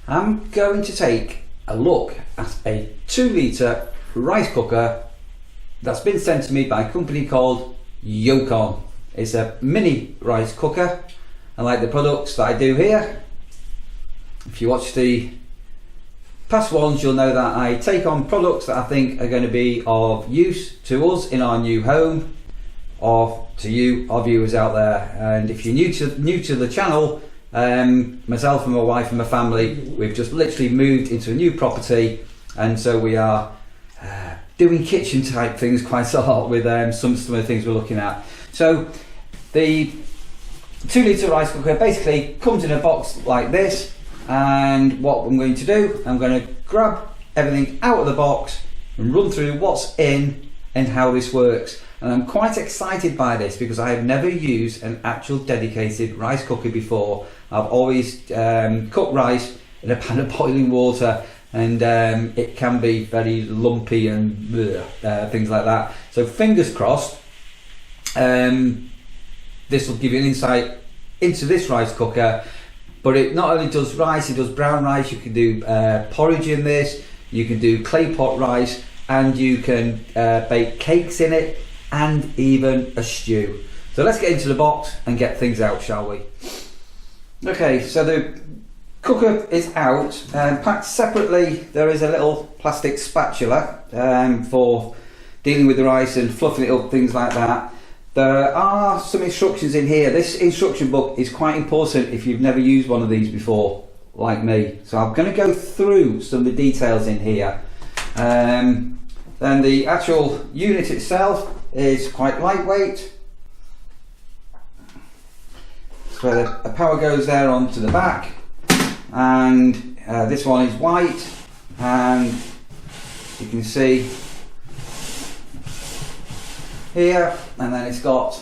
I'm going to take a look at a 2-litre rice cooker that's been sent to me by a company called Yokekon. It's a mini rice cooker. I like the products that I do here. If you watch the past ones, you'll know that I take on products that I think are going to be of use to us in our new home, or to you, our viewers out there. And if you're new to the channel, myself and my wife and my family, we've just literally moved into a new property, and so we are doing kitchen type things quite a lot with some of the things we're looking at. So the 2-litre rice cooker basically comes in a box like this, and what I'm going to do, I'm going to grab everything out of the box and run through what's in and how this works. And I'm quite excited by this because I have never used an actual dedicated rice cooker before. I've always cooked rice in a pan of boiling water, and it can be very lumpy and things like that. So fingers crossed, this will give you an insight into this rice cooker. But it not only does rice, it does brown rice. You can do porridge in this, you can do clay pot rice, and you can bake cakes in it, and even a stew. So let's get into the box and get things out, shall we? Okay, so the cooker is out, packed separately. There is a little plastic spatula for dealing with the rice and fluffing it up, things like that. There are some instructions in here. This instruction book is quite important if you've never used one of these before, like me. So I'm going to go through some of the details in here. Then the actual unit itself is quite lightweight. So the power goes there onto the back, and this one is white, and you can see here, and then it's got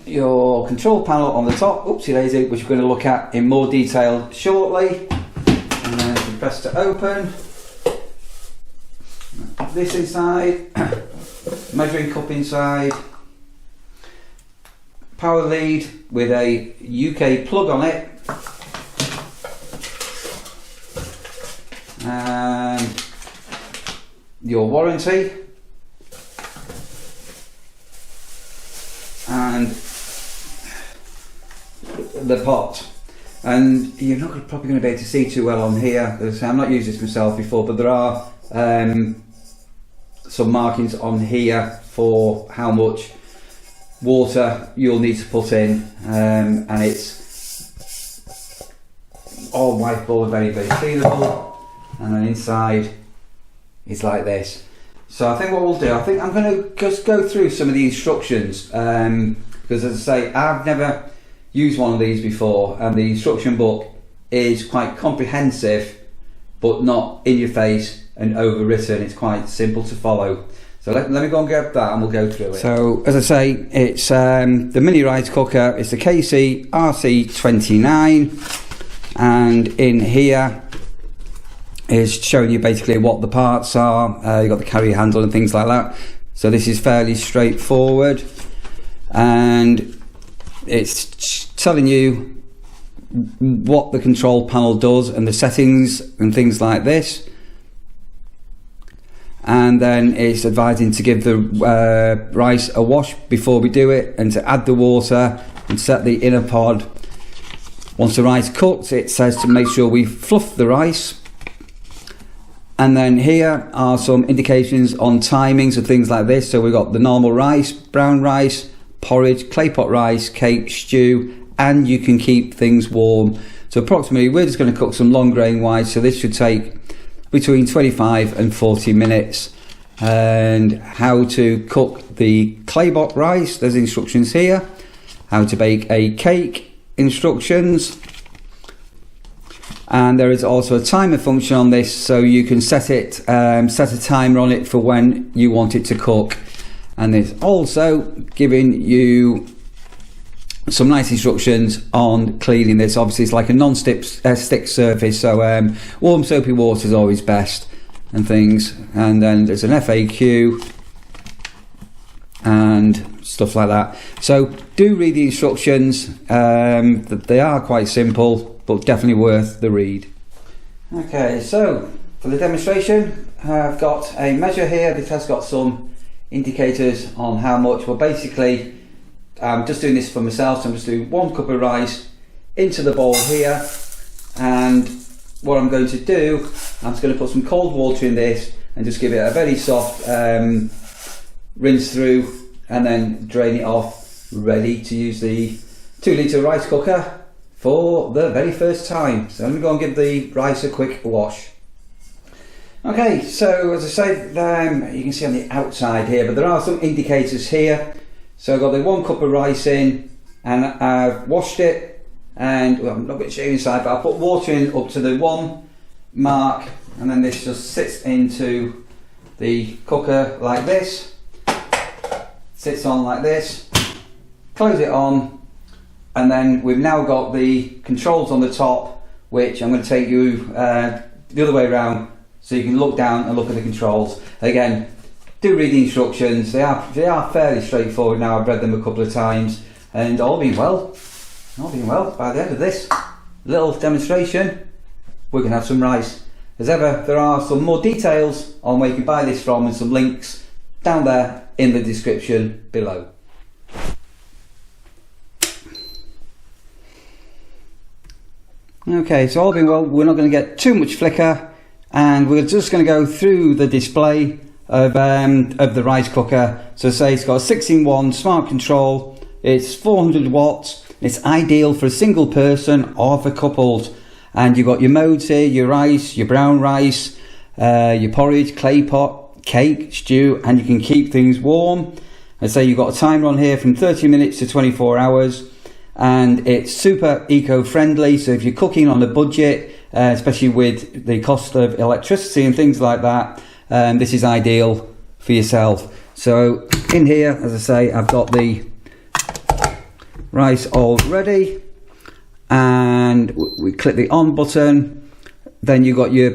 your control panel on the top, oopsie daisy, which we're going to look at in more detail shortly. And then you press to open. This inside, measuring cup inside, power lead with a UK plug on it, and your warranty, and the pot. And you're not probably going to be able to see too well on here, because I'm not used this myself before, but there are some markings on here for how much water you'll need to put in, and it's all whiteboard, very cleanable. And then inside is like this. So I think what we'll do, I think I'm going to just go through some of the instructions, because as I say, I've never used one of these before, and the instruction book is quite comprehensive but not in your face and overwritten. It's quite simple to follow. So let me go and grab that and we'll go through it. So as I say, it's the mini rice cooker. It's the KC RC29, and in here is showing you basically what the parts are. You've got the carrier handle and things like that. So this is fairly straightforward, and it's telling you what the control panel does and the settings and things like this. And then it's advising to give the rice a wash before we do it, and to add the water and set the inner pod. Once the rice cooks, it says to make sure we fluff the rice. And then here are some indications on timings and things like this. So we've got the normal rice, brown rice, porridge, clay pot rice, cake, stew, and you can keep things warm. So approximately, we're just going to cook some long grain rice, so this should take between 25 and 40 minutes. And how to cook the clay pot rice, there's instructions here. How to bake a cake, instructions. And there is also a timer function on this, so you can set a timer on it for when you want it to cook. And it's also giving you some nice instructions on cleaning this. Obviously it's like a non-stick surface, so warm soapy water is always best and things. And then there's an FAQ and stuff like that. So do read the instructions. They are quite simple, but definitely worth the read. Okay, so for the demonstration, I've got a measure here. This has got some indicators on how much. Well, basically, I'm just doing this for myself, so I'm just doing 1 cup of rice into the bowl here, and what I'm going to do, I'm just going to put some cold water in this and just give it a very soft rinse through, and then drain it off, ready to use the 2 litre rice cooker for the very first time. So I'm going to go and give the rice a quick wash. Okay, so as I say, you can see on the outside here, but there are some indicators here. So I've got the 1 cup of rice in, and I've washed it, and well, I'm not going to show you inside, but I'll put water in up to the 1 mark, and then this just sits into the cooker like this, sits on like this, close it on, and then we've now got the controls on the top, which I'm going to take you the other way around so you can look down and look at the controls. Again, do read the instructions. They are fairly straightforward now. I've read them a couple of times, and all being well, by the end of this little demonstration, we're going to have some rice. As ever, there are some more details on where you can buy this from and some links down there in the description below. Okay, so all being well, we're not going to get too much flicker, and we're just going to go through the display of the rice cooker. So say it's got a 6-in-1 smart control, it's 400 watts, it's ideal for a single person or for couples, and you've got your modes here, your rice, your brown rice, your porridge, clay pot, cake, stew, and you can keep things warm. And say you've got a timer on here from 30 minutes to 24 hours, and it's super eco-friendly, so if you're cooking on a budget, especially with the cost of electricity and things like that, this is ideal for yourself. So in here, as I say, I've got the rice all ready, and we click the on button. Then you've got your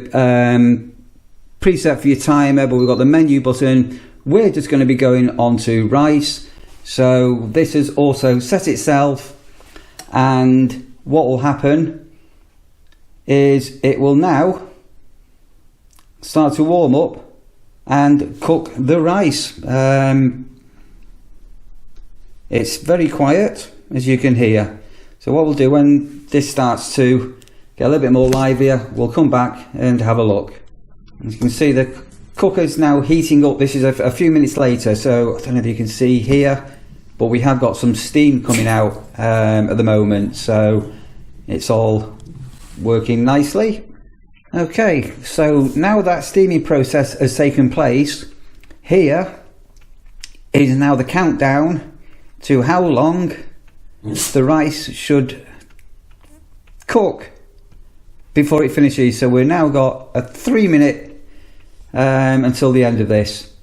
preset for your timer, but we've got the menu button. We're just going to be going on to rice. So this has also set itself, and what will happen is it will now start to warm up and cook the rice. It's very quiet, as you can hear. So what we'll do when this starts to get a little bit more livelier, we'll come back and have a look. As you can see, the cooker's now heating up. This is a few minutes later, so I don't know if you can see here, but we have got some steam coming out at the moment, so it's all working nicely. Okay, so now that steaming process has taken place, here is now the countdown to how long the rice should cook before it finishes. So we've now got a 3-minute until the end of this.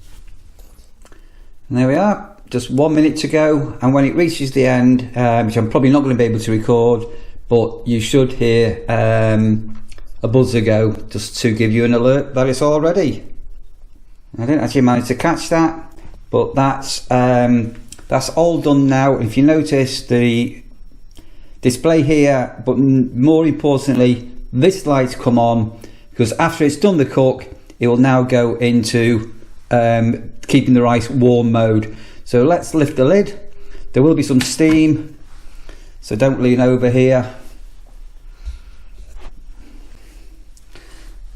And there we are, just 1 minute to go, and when it reaches the end, which I'm probably not going to be able to record, but you should hear a buzzer go, just to give you an alert that it's all ready. I didn't actually manage to catch that, but that's all done now. If you notice the display here, but more importantly, this light's come on, because after it's done the cook, it will now go into keeping the rice warm mode. So let's lift the lid. There will be some steam, so don't lean over here.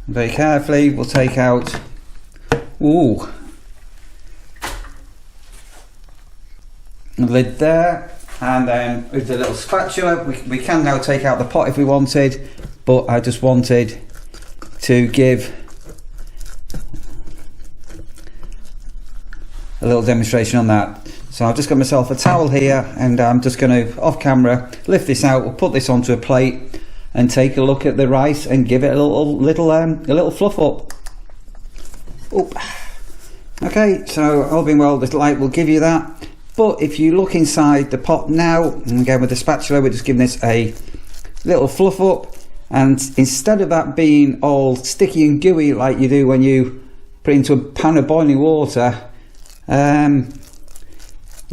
Very carefully, we'll take out, the lid there, and then with the little spatula, we can now take out the pot if we wanted, but I just wanted to give a little demonstration on that. So I've just got myself a towel here, and I'm just going to, off camera, lift this out. We'll put this onto a plate and take a look at the rice and give it a little fluff up. Oop. Okay, so all being well, the light will give you that. But if you look inside the pot now, and again with the spatula, we're just giving this a little fluff up, and instead of that being all sticky and gooey like you do when you put it into a pan of boiling water,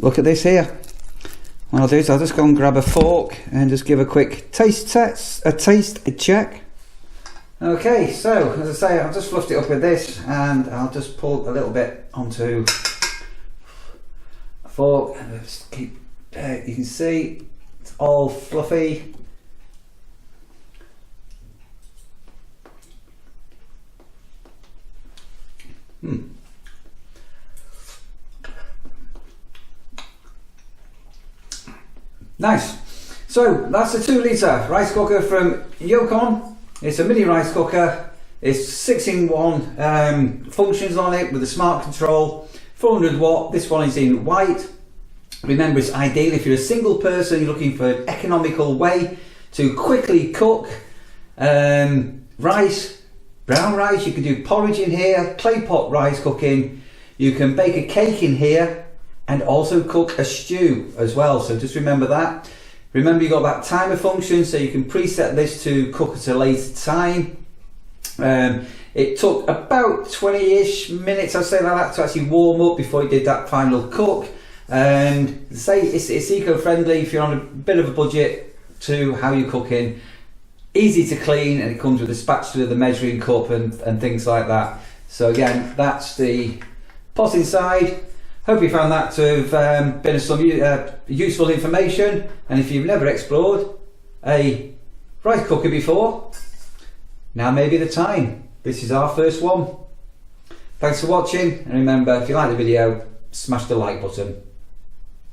look at this here. what I'll do is I'll just go and grab a fork and just give a quick taste check. Okay, so as I say, I've just fluffed it up with this, and I'll just pull a little bit onto a fork, and just keep. You can see it's all fluffy. Nice. So that's a 2-litre rice cooker from Yokekon. It's a mini rice cooker. It's 6-in-1 functions on it with a smart control. 400 watt. This one is in white. Remember, it's ideal if you're a single person, you're looking for an economical way to quickly cook rice, brown rice. You can do porridge in here, clay pot rice cooking. You can bake a cake in here and also cook a stew as well. So just remember that. Remember, you've got that timer function, so you can preset this to cook at a later time. It took about 20-ish minutes, I'd say, like that, to actually warm up before you did that final cook. And say it's eco-friendly if you're on a bit of a budget to how you're cooking. Easy to clean, and it comes with a spatula, the measuring cup, and things like that. So again, that's the pot inside. Hope you found that to have been some useful information, and if you've never explored a rice cooker before, now may be the time. This is our first one. Thanks for watching, and remember, if you like the video, smash the like button.